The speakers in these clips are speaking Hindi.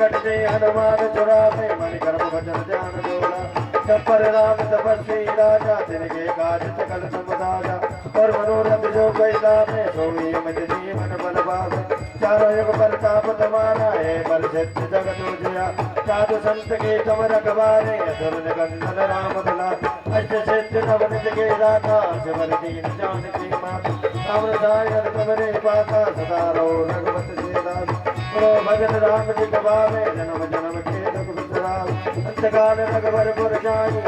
कटते हनुमान चुराते मन कर्म भजन ध्यान बोला चंपर राम तपस्वी राजा तिनके काज सकल समुदाया और मनोरथ जो कैला में सोई मत जीवन बल पावे चारों युग प्रताप तुम्हारा है बल सत्य जगत उजिया साधु संत के तुम रखवारे असुर निकंदन राम दुला अष्ट सिद्ध नवनित के दाता शिवर दीन जानकी माता राम सागर तुम्हारे पाता सदा रहो रघुपत श्रीदास भजन राम जी गवावे जन्म जन्म के दुख बिसराव अंतकाल रघुवर जाई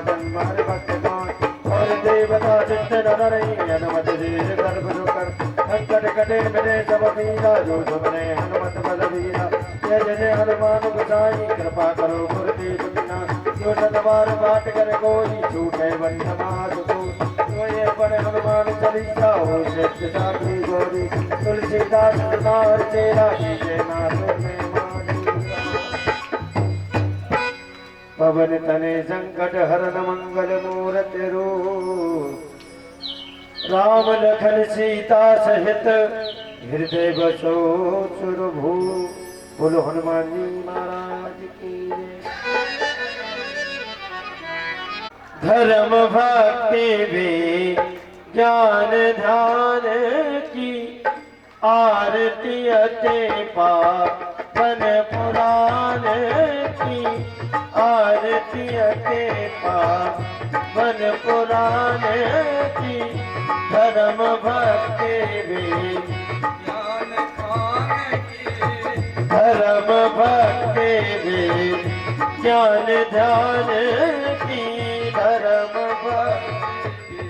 जन्मार भक्त कौन और देवता चित्त न रही हनुमत धीर गर्भ कर संकट कटे मिले सब मीरा जो सुमने हनुमत बल वीरा जय जय हनुमान गोसाई कृपा करो गुरुदेव बिना जो सतवार पाठ कर कोई छूटे बंद मात को ये पढ़े हनुमान चालीसा हो सत्य साखी गौरी तुलसीदास नार तेरा कीजे नाथ में पवन तने संकट हरन मंगल मूर्ति रूप राम लखन सीता सहित हृदय बसो सुरभू बोलो हनुमान जी महाराज की धर्म भक्ति भी ज्ञान ध्यान की आरती अते पावन पुराण की आरती अते पावन पुराण की धर्म भक्ति भी ज्ञान ध्यान की धर्म भक्ति भी ज्ञान ध्यान की धर्म भक्ति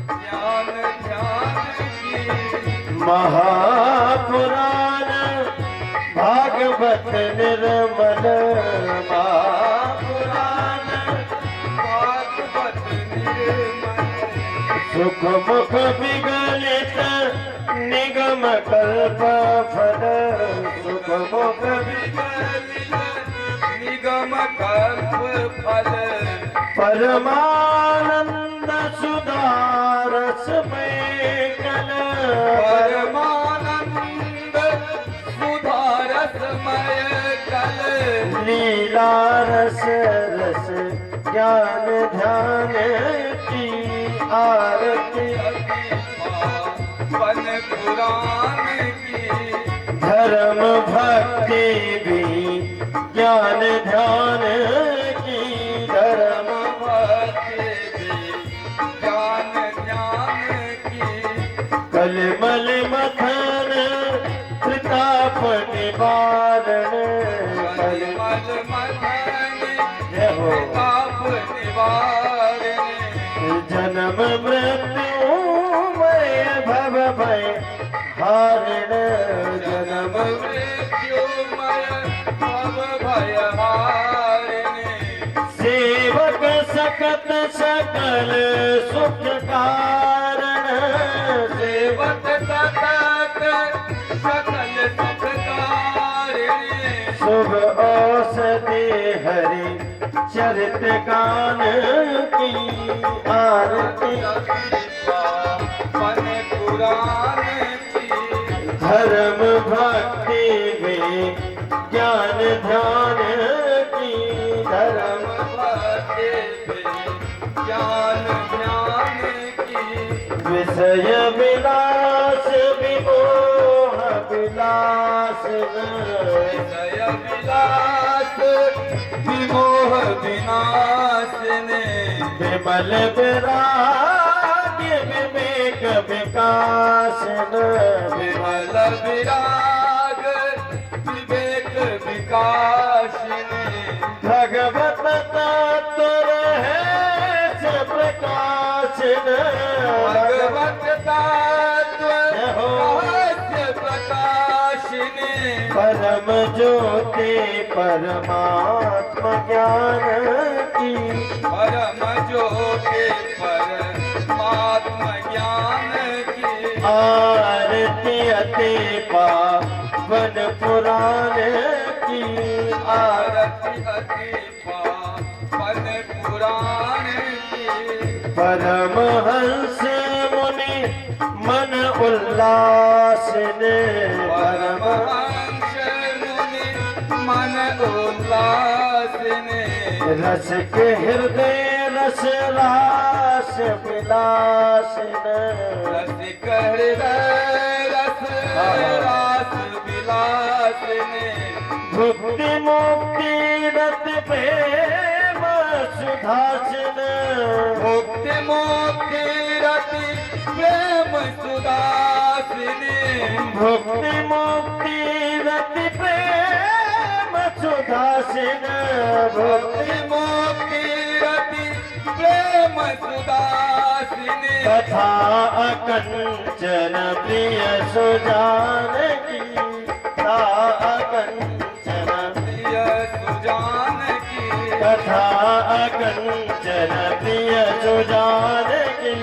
ज्ञान ध्यान की महापुराण भागवत निर्मल महापुराण भागवत निर्मल सुख मुख विगलित निगम कल्प फल सुख मुख विगलित निगम कल्प फल परमानंद सुधारस में कल परमानंद सुधारस मय कल लीला रस रस ज्ञान ध्यान की आरती वन पुराण की धर्म भक्ति भी ज्ञान ध्यान की धर्म भक्ति भी ज्ञान ध्यान की कलमल मथन प्रताप निवारण कलमल मथन प्रताप निवारण जन्म मृत्यु मय भव भय हारण जन्म मृत्यु मय भव भय हारण सेवक सकत सकल सुख कारण सेवक सकत सकल सुख कारण शुभ औषधि हरि चरित गान की आरती वन पुराण की धर्म भक्ति में ज्ञान ध्यान की धर्म भक्ति में ज्ञान ध्यान की विषय विलास विमोह विलास विषय विलास विमोह विनाशने विमल विराग विवेक विकासन विमल विराग विवेक विकासने भगवत तत्व है प्रकाशन भगवत तत्व है प्रकाशने परम ज्योति परमात्मा ज्ञान की परम ज्योति परमात्मा ज्ञान की आरती अति पावन पुराण की आरती अति पावन पुराण की परमहंस मुनि मन उल्लास ने परमहंस मुनि मन उल्लासिने रस के हृदय रस रास विलासिन रसिक हृदय रस रास विलासिने भुक्ति मुक्ति रति प्रेम सुधासिन मुक्ति मुक्ति रति प्रेम सुदासिने भुक्ति मुक्ति रति प्रेम सुधासिन भुक्ति भक्ति मुक्ति रति प्रेम सुदासिने कथा अकंचन प्रिय सुजानकी कथा अकंचन प्रिय सुजानकी कथा अकंचन प्रिय सुजानकी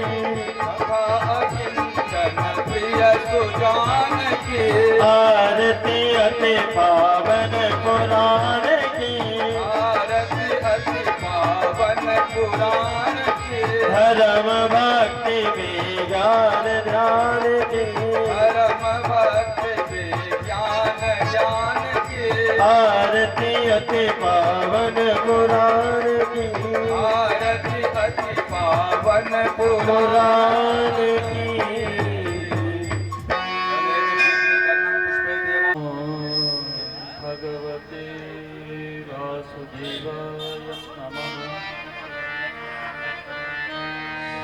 कथा अकिंचन प्रिय सुजानकी आरती अति पावन पुराण की आरती अति पावन पुराण की धर्म भक्ति विज्ञान ध्यान की परम भक्ति विज्ञान ज्ञान की आरती अति पावन पुराण की आरती अति पावन पुराण पुराण की भगवते वासुदेवाय नमः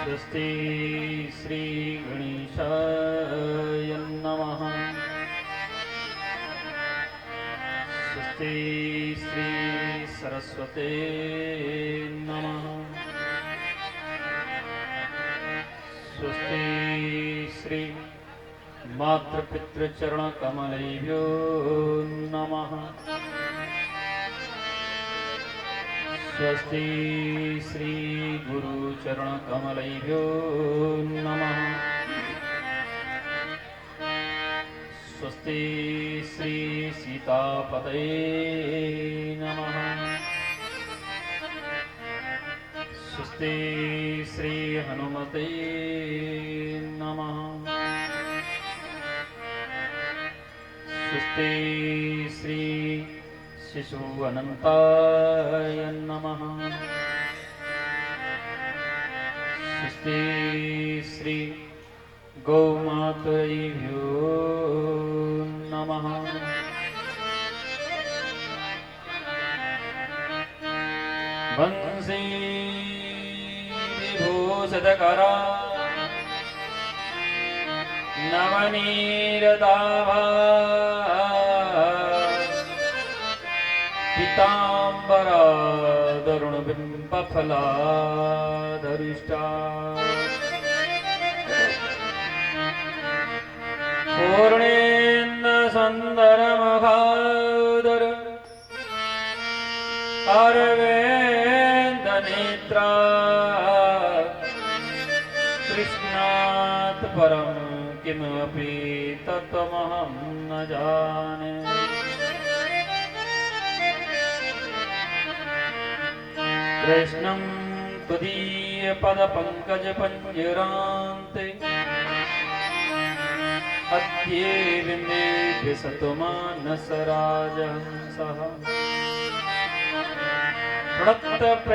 स्वस्ति श्री गणेशाय नमः स्वस्ति श्री सरस्वते नमः स्वस्ति श्री मातृपितृचरणकमलेभ्यो नमः स्वस्ति श्री गुरुचरणकमलेभ्यो नमः स्वस्ति श्री सीतापतये नमः स्वस्ति श्री हनुमते नमः स्वस्ति श्री शिशु अनंताय नमः स्वस्ति श्री गौमातृभ्यो नमः वंशी विभूषितकरा नवनीरदाभा पीताम्बरा तरुणबिम्बफलाधरिष्टा पूर्णेन्दुसुन्दरमुखादर अरविन्दनेत्रा कृष्णात् परं किमपि तत्त्वमहं न जाने कृष्णं त्वदीयपदपङ्कजपञ्जरान्ते अद्येविन्दे विसतु मानसराजहंसः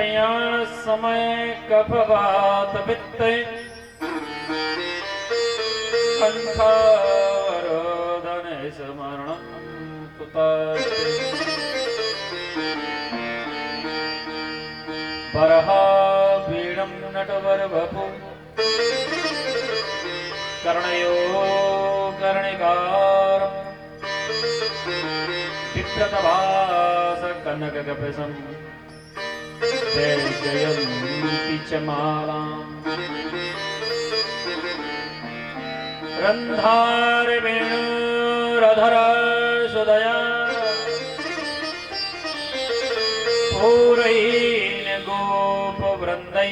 प्रणतप्रयाणसमये कफवातपित्ते कण्ठावरोधने स्मरणं कुतस्ते बरहापीडं नटवरवपु कर्णयो कर्णिकारं विप्रतभासकनककपिशं जयन्ति च मालाम् रन्धारवेणुरधरा सुदया पूरैर्न गोपवृन्दै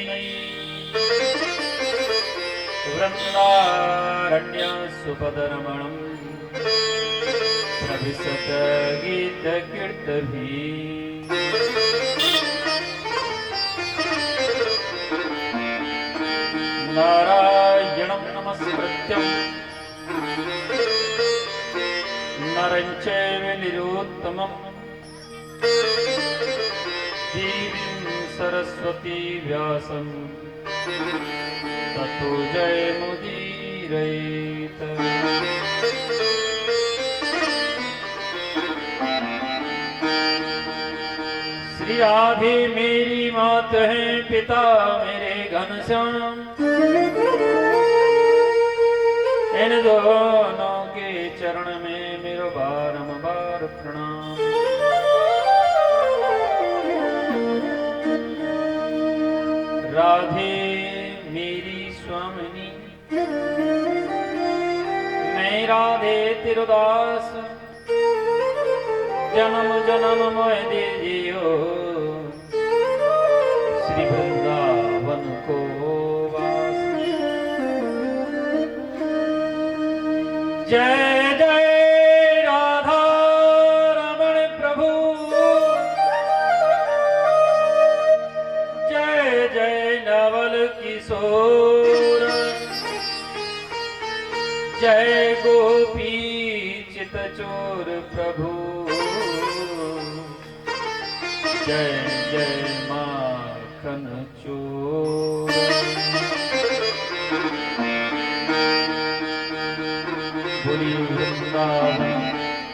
वृन्दारण्यसुपदरमणं प्रविशत गीतकीर्तभिः नारायणं नमस्कृत्यं नरं चैव नरोत्तमं सरस्वती व्यासं ततो जयमुदीरयेत्। श्री राधे मेरी मात है, पिता मेरे घनश्याम, इन दोनों के चरण में मेरो बारंबार प्रणाम। राधे मेरी स्वामिनी, मैं राधे तिरुदास, जन्म जन्म मोह दे जियो, श्री वृंदावन को वास। जय जय राधा रमण प्रभु, जय जय नवल किशोर, जय गोपी चित चोर प्रभु, जय जय माखन चोर। बोली वृंदावन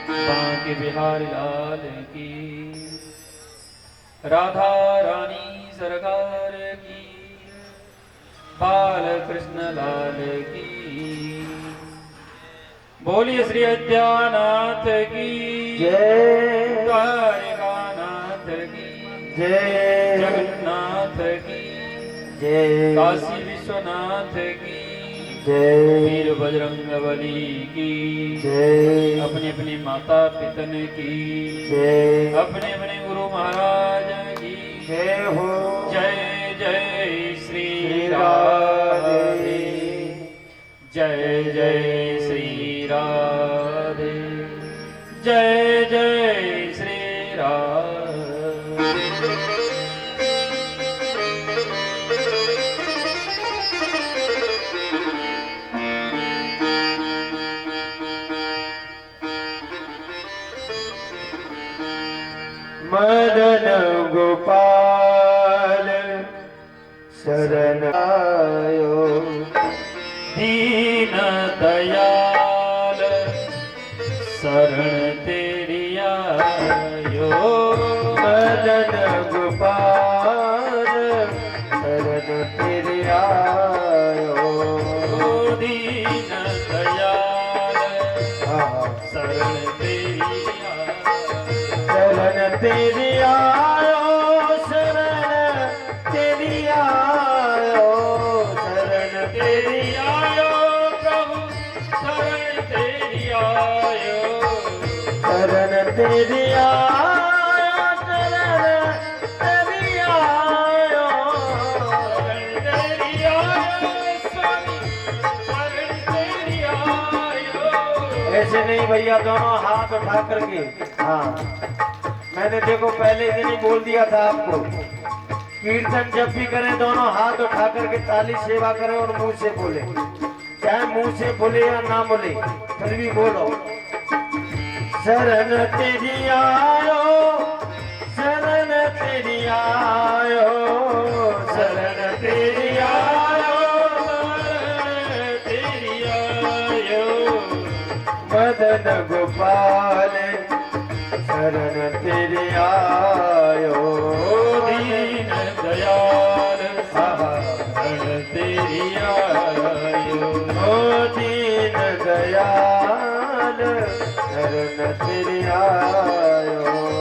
बांके बिहारी लाल की, राधा रानी सरकार की, बाल कृष्ण लाल की। बोलिए श्री अद्यानाथ की जय, द्वारिकानाथ की जय, जगन्नाथ की जय, काशी विश्वनाथ की जय, वीर बजरंगबली की जय, अपने अपने माता पितन की जय, अपने अपने गुरु महाराज की जय हो। जय जय श्री श्री राधे, जय जय श्री राधे, जय जय श्री राधे। मदन गोपाल शरण आयो, दीन दयाल शरण तेरी आयो। मदन गोपाल शरण तेरी आयो, दीन दयाल हाँ, शरण तेरी आयो। शरण तेरी आयो, शरण तेरी आयो, शरण तेरी आयो प्रभु, शरण तेरी आयो। शरण तेरी आयो, शरण तेरी आयो, शरण तेरी आयो स्वामी, शरण तेरी आयो। ऐसे नहीं भैया, दोनों हाथ उठा करके। हाँ, मैंने देखो पहले दिन ही बोल दिया था आपको, कीर्तन जब भी करें दोनों हाथ उठा करके ताली सेवा करें और मुंह से बोले, चाहे मुंह से बोले या ना बोले फिर भी बोलो। शरण तेरी आयो, शरण तेरी आयो, शरण तेरी आयो, शरण तेरी आयो। मदन गोपाल शरण तेरी आयो, दीन दयाल शरण तेरी आयो। ओ दीन दयाल शरण तेरी आयो।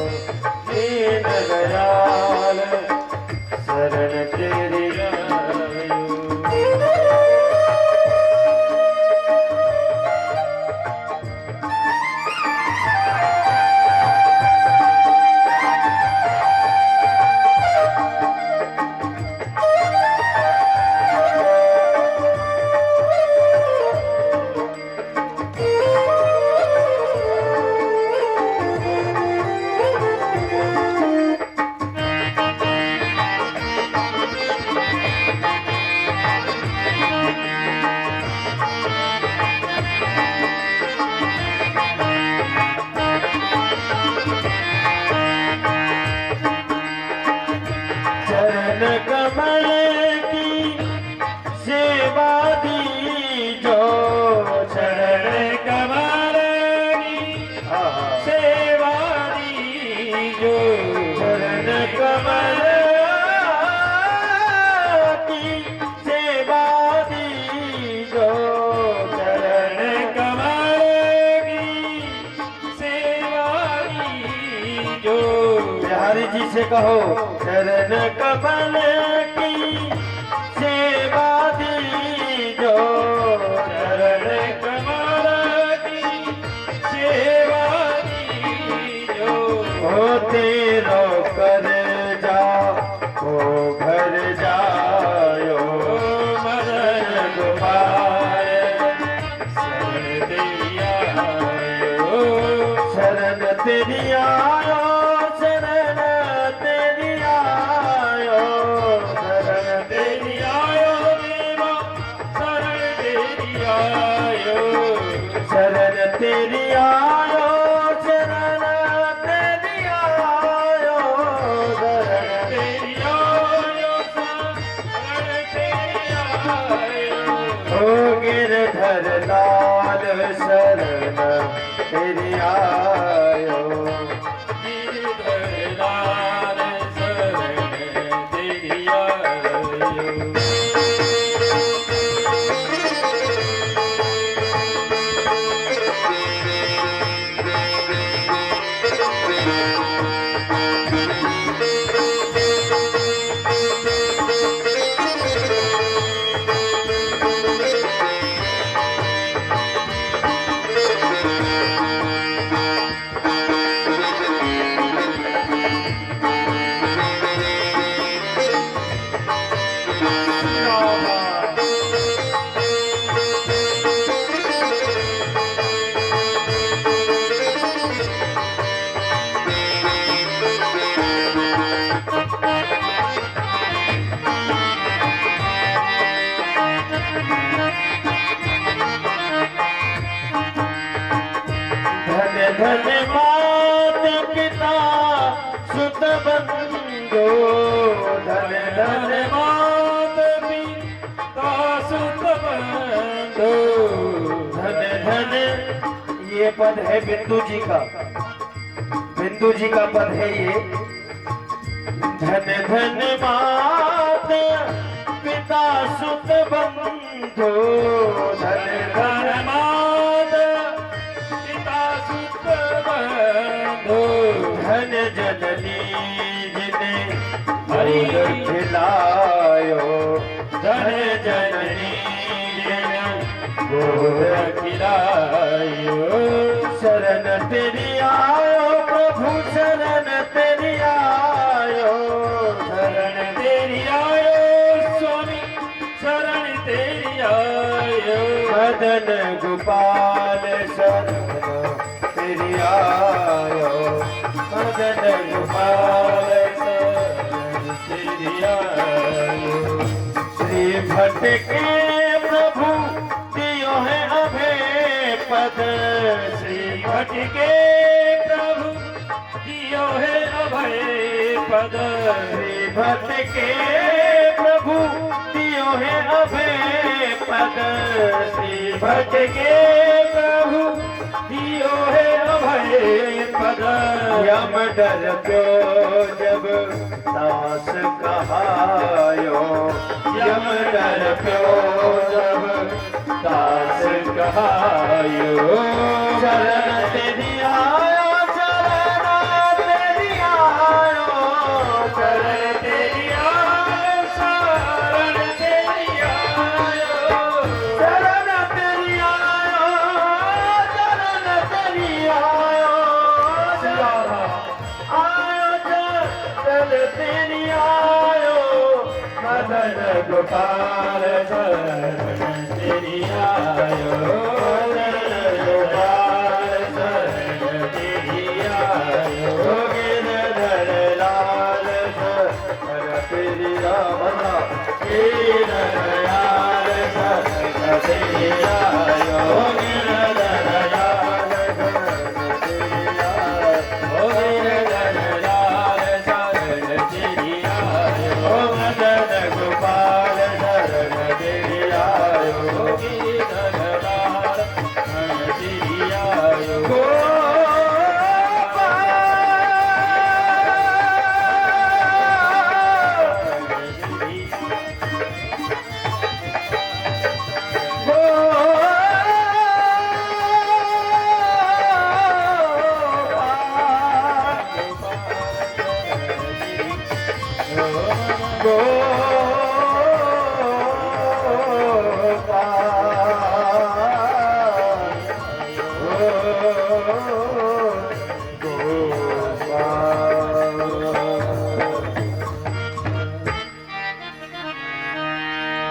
कमल की सेवा दीजो, चरण कमल की सेवा दीजो। बिहारी जी से कहो, चरण कमल की सेवा दीजो, चरण कमल की सेवा दीजो। हो तेरो कर जा, हो घर जायो, मदन गोपाल शरण तेरी आयो, शरण तेरी आयो, शरण तेरी आयो, शरण तेरी आयो देवा शरण तेरी आयो, शरण तेरी आयो, शरण तेरी आयो, शरण तेरी आयो शरण तेरी आयो। हो गिरधर लाल शरण तेरी आयो, गिरधर लाल शरण तेरी आयो। धन मात पिता सुत बंधो, धन धन मात पिता सुत बंधो, धन धन। ये पद है बिंदु जी का, बिंदु जी का पद है ये। धन धन मात पिता सुत बंधो, धन धन धन मात पिता सुत बंधो, धन जननी जिने हरि खिलायो, धन जननी जिने गोद खिलायो, शरण तेरी आयो प्रभु, शरण तेरी आयो, शरण तेरी आयो स्वामी शरण तेरी आयो, मदन गोपाल शरण तेरी आयो, मदन गोपाल शरण तेरी आयो। श्री भट्ट के प्रभु दियो है अभय पद, श्री भट्ट के प्रभु दियो है अभय पद, श्री भट्ट के प्रभु दियो है अभय पद, श्री भट्ट के प्रभु दियो है अभय पद। यम डर प्यो जब दास कहायो, यम डर प्यो जब दास कहायो, शरण तेरी आयो, शरण तेरी आयो, शरण तेरी आयो, शरण तेरी आयो, शरण तेरी आयो, शरण तेरी आयो, आयो शरण तेरी आयो, मदन गोपाल शरण तेरी आयो, शरण गोपाल शरण तेरी आयो, गिरधर लाल शरण तेरी रामना, गिरधर लाल शरण तेरी आयो, गिरधर लाल शरण तेरी आयो, गिरधर लाल शरण तेरी आयो, मदन गोपाल शरण तेरी आयो, गिरधर लाल शरण तेरी आयो। गोपाल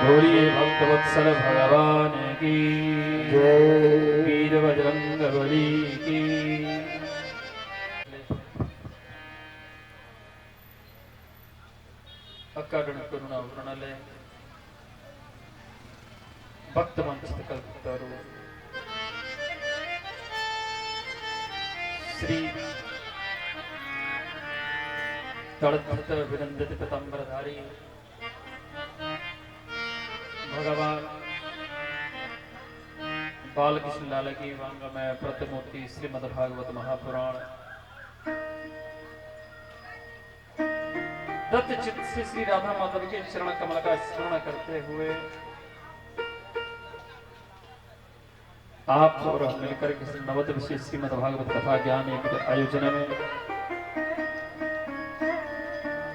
बोलिए भक्तवत्सल भगवान की जय। वीर बजरंग बली की। अकारण करुणा वर्णले भक्त मंचित कल्पतरु श्री तड़त विनंदित पीतांबरधारी भगवान बालकृष्ण लाल की वांगमय प्रतिमूर्ति श्रीमद्भागवत महापुराण दत्त चित्त से श्री राधा माधव के चरण कमल का स्मरण करते हुए आप और हम मिलकर किसी नवत विशेष श्रीमद्भागवत कथा ज्ञान एक आयोजन में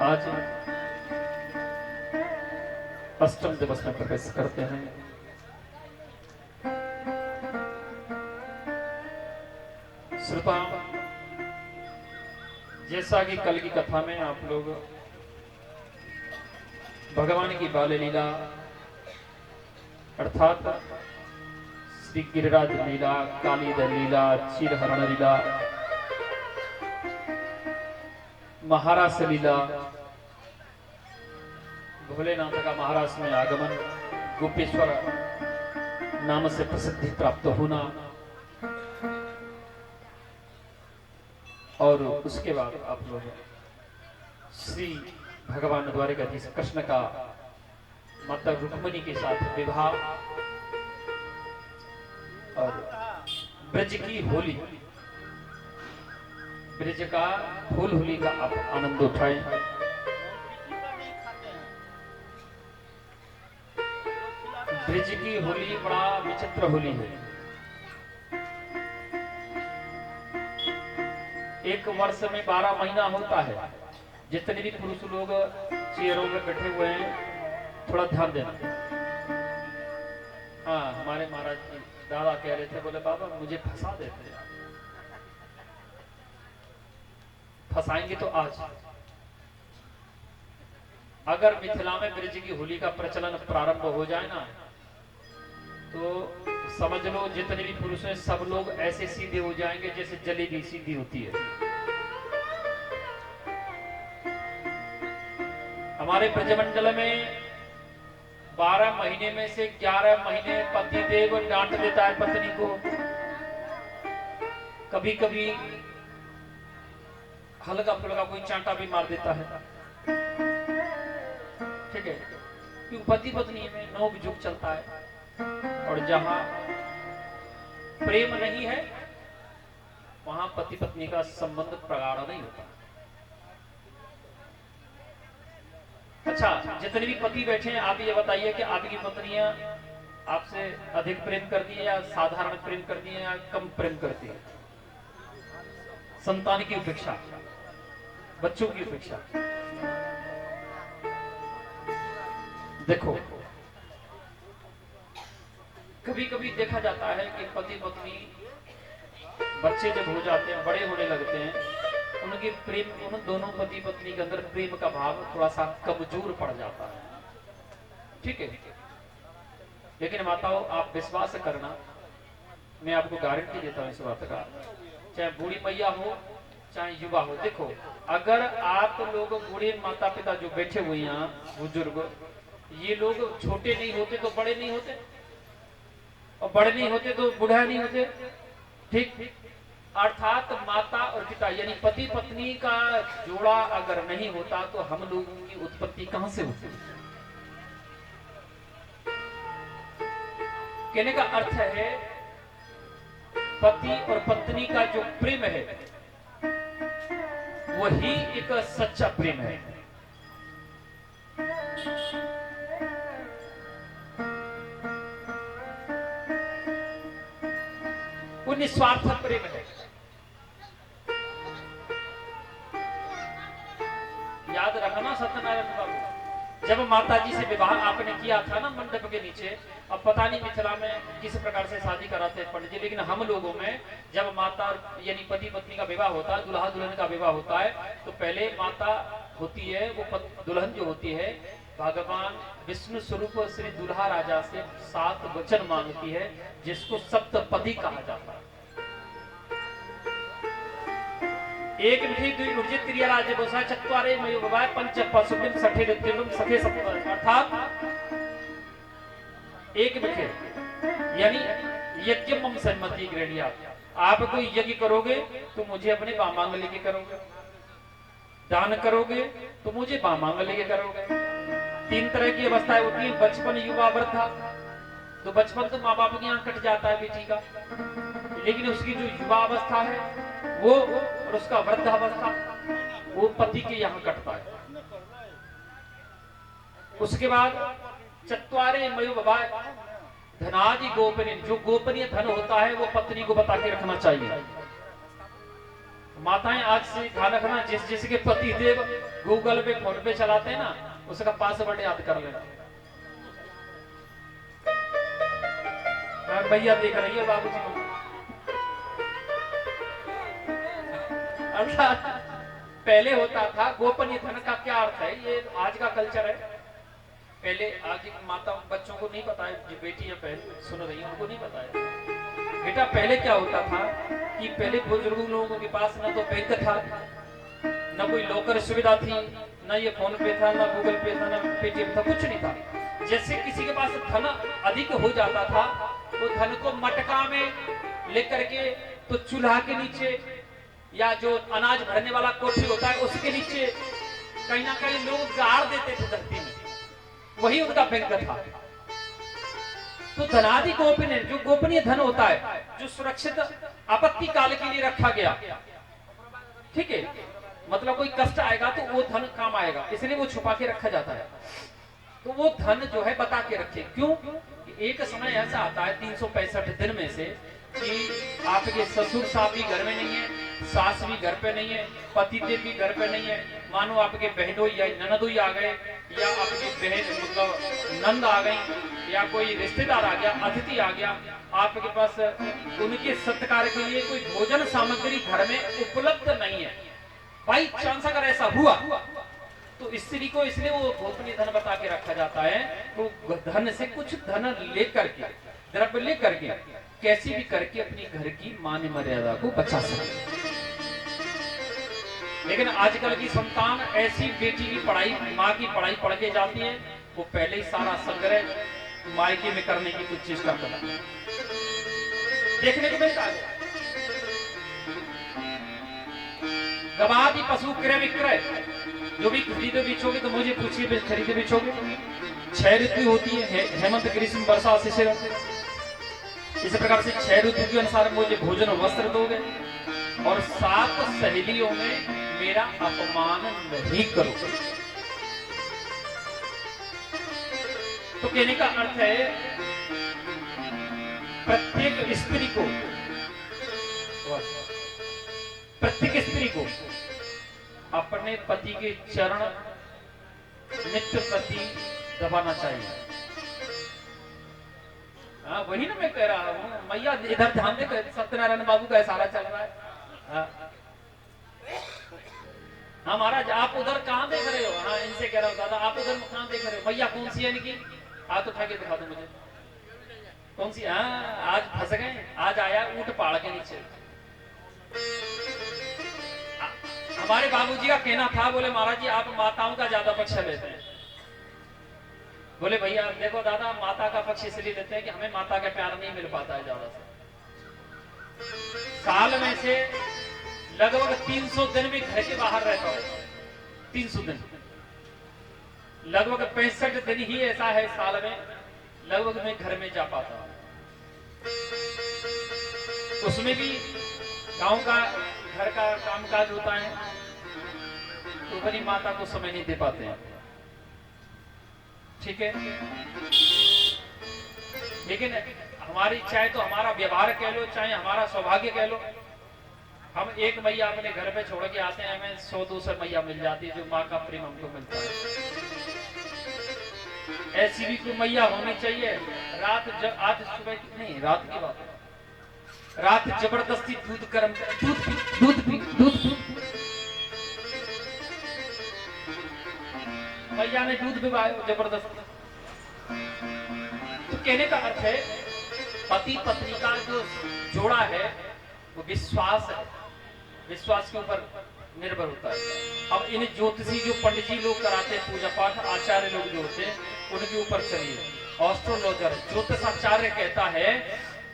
आज अष्टम दिवस में प्रवेश करते हैं। श्रोता, जैसा कि कल की कथा में आप लोग भगवान की बाल लीला अर्थात श्री गिरिराज लीला, कालीद लीला, चीरहरण लीला, महारास लीला, भोलेनाथ का महाराष्ट्र में आगमन, गोपेश्वर नाम से प्रसिद्धि प्राप्त होना और उसके बाद आप लोग श्री भगवान द्वारिकाधीश कृष्ण का माता रुक्मिणी के साथ विवाह और ब्रज की होली, ब्रज का फूल होली का आप आनंद उठाएं। ब्रज की होली बड़ा विचित्र होली है। एक वर्ष में 12 महीना होता है। जितने भी पुरुष लोग चेयरों में बैठे हुए हैं थोड़ा ध्यान देना। हाँ, हमारे महाराज जी दादा कह रहे थे, बोले बाबा मुझे फंसा देते हैं। फंसाएंगे तो आज। अगर मिथिला में ब्रज की होली का प्रचलन प्रारंभ हो जाए ना तो समझ लो जितने भी पुरुष हैं सब लोग ऐसे सीधे हो जाएंगे जैसे जलेबी सीधी होती है। हमारे ब्रजमंडल में 12 महीने में से 11 महीने पति देव डांट देता है पत्नी को। कभी कभी हल्का फुल्का कोई चांटा भी मार देता है। ठीक है, क्योंकि पति पत्नी में नोक झोंक चलता है और जहां प्रेम नहीं है वहां पति पत्नी का संबंध प्रगाढ़ नहीं होता। अच्छा, जितने भी पति बैठे हैं आप ये बताइए कि आपकी पत्नियां आपसे अधिक प्रेम करती है या साधारण प्रेम करती है या कम प्रेम करती है? संतान की उपेक्षा, बच्चों की उपेक्षा। देखो, कभी कभी देखा जाता है कि पति पत्नी बच्चे जब हो जाते हैं, बड़े होने लगते हैं, उनके प्रेम, उन दोनों पति पत्नी के अंदर प्रेम का भाव थोड़ा सा कमजोर पड़ जाता है। ठीक है, लेकिन माताओं आप विश्वास करना, मैं आपको गारंटी देता हूं इस बात का, चाहे बूढ़ी मैया हो चाहे युवा हो। देखो, अगर आप लोग बूढ़े माता पिता जो बैठे हुए हैं बुजुर्ग, ये लोग छोटे नहीं होते तो बड़े नहीं होते, और बड़े नहीं होते तो बूढ़ा नहीं होते। ठीक, अर्थात माता और पिता यानी पति पत्नी का जोड़ा अगर नहीं होता तो हम लोगों की उत्पत्ति कहां से होती? कहने का अर्थ है पति और पत्नी का जो प्रेम है वही एक सच्चा प्रेम है। वो निस्वार्थ प्रेम है। याद रखना सत्यनारायण बाबू, जब माता जी से विवाह आपने किया था ना मंडप के नीचे, अब पता नहीं मिथिला में किस प्रकार से शादी कराते हैं पंडित जी, लेकिन हम लोगों में जब माता यानी पति पत्नी का विवाह होता है, दुल्हा दुल्हन का विवाह होता है, तो पहले माता होती है, वो दुल्हन जो होती है भगवान विष्णु स्वरूप श्री दुल्हा राजा से 7 वचन मांगती है, जिसको सप्तपदी कहा जाता है। एक मिठी दुई ऊर्जित क्रिया राज्य बोसा चत्वारे मयो भवाय पंच पशुबिम सठे ऋतिम सखे सप्त, अर्थात एक मिठे यानी यज्ञ मम सम्मति गृहणिया, आप कोई यज्ञ करोगे तो मुझे अपने बामांगल्य के करोगे, दान करोगे तो मुझे बामांगल्य के करोगे। 3 तरह की अवस्थाएं होती है, बचपन युवा वृद्धा। तो बचपन तो माँ बाप के यहाँ कट जाता है बेटी का, लेकिन उसकी जो युवा अवस्था है वो और उसका वृद्धावस्था वो पति के यहाँ कटता है। उसके बाद चत्वारे मयो भवाय धनादि गोपनीय, जो गोपनीय धन होता है वो पत्नी को बता के रखना चाहिए। माताएं आज से ध्यान रखना, जिसके पति देव गूगल पे फोन पे चलाते हैं ना, उसका पासवर्ड याद कर लेना। भैया देख रही है बाबूजी, अर्थात पहले होता था गोपनीय धन का क्या अर्थ है, ये आज का कल्चर है। पहले आज की माता बच्चों को नहीं पता है, जो बेटियां पहले सुन रही हैं उनको नहीं पता है बेटा। पहले क्या होता था कि पहले बुजुर्ग लोगों के पास ना तो बैंक था, ना कोई लॉकर सुविधा थी, ना ये फोन पे था, ना गूगल पे था, ना पेटीएम था, कुछ नहीं था। जैसे किसी के पास धन अधिक हो जाता था, वो धन को मटका में लेकर के तो चूल्हा के नीचे या जो अनाज भरने वाला कोठी होता है उसके नीचे कहीं ना कहीं लोग गाड़ देते थे धरती में, वही उनका बैंक था। तो धनादि गोपनीय, जो गोपनीय धन होता है, जो सुरक्षित आपत्ति काल के लिए रखा गया, ठीक है, मतलब कोई कष्ट आएगा तो वो धन काम आएगा, इसलिए वो छुपा के रखा जाता है। तो वो धन जो है बता के रखे, क्यों? एक समय ऐसा आता है 365 दिन में से कि आपके ससुर साहब भी घर में नहीं है, सास भी घर पे नहीं है, पतिदेव भी घर पे नहीं है, मानो आपके बहनों या ननदोई आ गए, या आपकी बहन मतलब नंद आ गई, या कोई रिश्तेदार आ गया, अतिथि आ गया, आपके पास उनके सत्कार के लिए कोई भोजन सामग्री घर में उपलब्ध नहीं है। भाई चांस अगर ऐसा हुआ तो स्त्री को इसलिए वो गोपनीय धन बता के रखा जाता है, तो धन से कुछ धन लेकर के, द्रव्य लेकर के कैसी भी करके अपनी घर की मान मर्यादा को बचा सके। लेकिन आजकल की संतान ऐसी बेटी की पढ़ाई, माँ की पढ़ाई पढ़ के जाती है, वो पहले ही सारा संग्रह मायके में करने की कुछ चेष्टा करता है, देखने को मिलता है। गवादि पशु क्रय विक्रय, जो भी खरीदे बेचोगे तो मुझे पूछिए, खरीदे बेचोगे। 6 ऋतु होती है, हेमंत ग्रीष्म वर्षा शिशिर। इस प्रकार से 6 ऋतु के अनुसार मुझे भोजन और वस्त्र दोगे, और 7 सहेलियों में मेरा अपमान नहीं करोगे। तो कहने का अर्थ है प्रत्येक स्त्री को अपने पति के चरण नित्य प्रति दबाना चाहिए। हाँ वही ना मैं कह रहा हूँ, मैया इधर ध्यान दे, सत्यनारायण बाबू का इशारा चल रहा है। हाँ महाराज आप उधर कहाँ देख रहे हो? हाँ इनसे कह रहा हूँ दादा आप उधर कहाँ देख रहे हो? मैया कौन सी है इनकी? हाथ उठा के दिखा दो मुझे, कौन सी? हाँ आज फंस गए, आज आया ऊंट पहाड़ के नीचे। हमारे बाबूजी का कहना था, बोले महाराज जी आप माताओं का ज्यादा पक्ष लेते हैं। बोले भैया देखो दादा, माता का पक्ष इसलिए लेते हैं कि हमें माता का प्यार नहीं मिल पाता है ज्यादा से। साल में से लगभग 300 दिन में घर के बाहर रहता हूं, 300 दिन, लगभग 65 दिन ही ऐसा है साल में लगभग मैं घर में जा पाता हूं। उसमें भी गांव का घर का कामकाज होता है, तो बड़ी माता को समय नहीं दे पाते हैं, ठीक है। लेकिन हमारी चाहे तो हमारा व्यवहार कह लो, चाहे हमारा सौभाग्य कह लो, हम एक मैया अपने घर पे छोड़ के आते हैं, हमें 100-200 मैया मिल जाती है, जो माँ का प्रेम हमको मिलता है। ऐसी भी कोई मैया होनी चाहिए। आज सुबह की नहीं, रात की बात है, रात जबरदस्ती दूध गर्म दूध मैया ने दूध पिलाया जबरदस्ती। तो कहने का अर्थ है पति पत्नी का जो जोड़ा है वो विश्वास है, विश्वास के ऊपर निर्भर होता है। अब इन ज्योतिषी जो पंडित जी लोग कराते हैं पूजा पाठ, आचार्य लोग जो होते हैं उनके ऊपर चलिए। एस्ट्रोलॉजर ज्योतिषाचार्य कहता है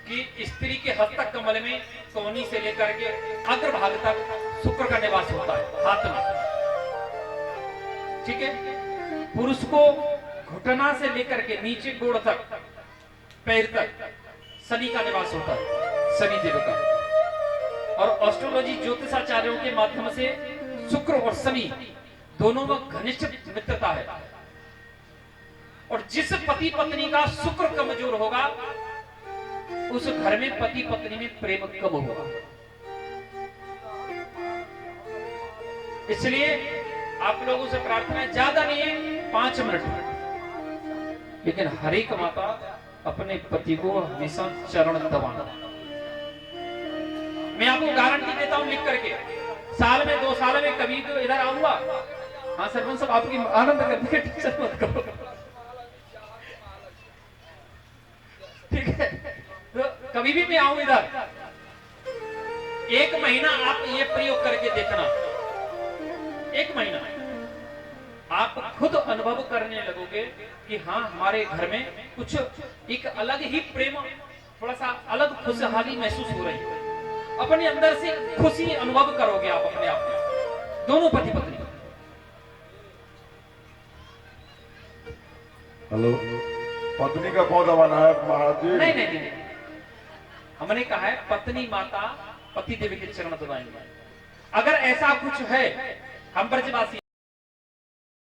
कि स्त्री के हस्तक कमल में कोहनी से लेकर के अग्रभाग तक शुक्र का निवास होता है, हाथ में, ठीक है। पुरुष को घुटना से लेकर के नीचे गोड़ तक, पैर तक शनि का निवास होता है, शनि देव का। और एस्ट्रोलॉजी ज्योतिषाचार्यों के माध्यम से शुक्र और शनि दोनों में घनिष्ठ मित्रता है। और जिस पति पत्नी का शुक्र कमजोर होगा उस घर में पति पत्नी में प्रेम कम होगा। इसलिए आप लोगों से प्रार्थना है, ज्यादा नहीं है, 5 मिनट, लेकिन हर एक माता अपने पति को हमेशा चरण दबाना। मैं आपको गारंटी देता हूं लिख करके, साल में 2 साल में कभी तो इधर आऊंगा। हाँ सरपंच साहब, आपकी आनंद करते हैं, टेंशन मत करो, ठीक है। तो कभी भी मैं आऊं इधर, 1 महीना आप ये प्रयोग करके देखना, 1 महीना आप खुद अनुभव करने लगोगे कि हाँ हमारे घर में कुछ एक अलग ही प्रेम, थोड़ा सा अलग खुशहाली महसूस हो रही है। अपने अंदर से खुशी अनुभव करोगे आप अपने आप में, दोनों पति पत्नी। हेलो, पत्नी का कौन दबाना है महाराज जी? नहीं नहीं नहीं, हमने कहा है पत्नी माता पति देव के चरण दबाएंगे। अगर ऐसा कुछ है, हम ब्रजवासी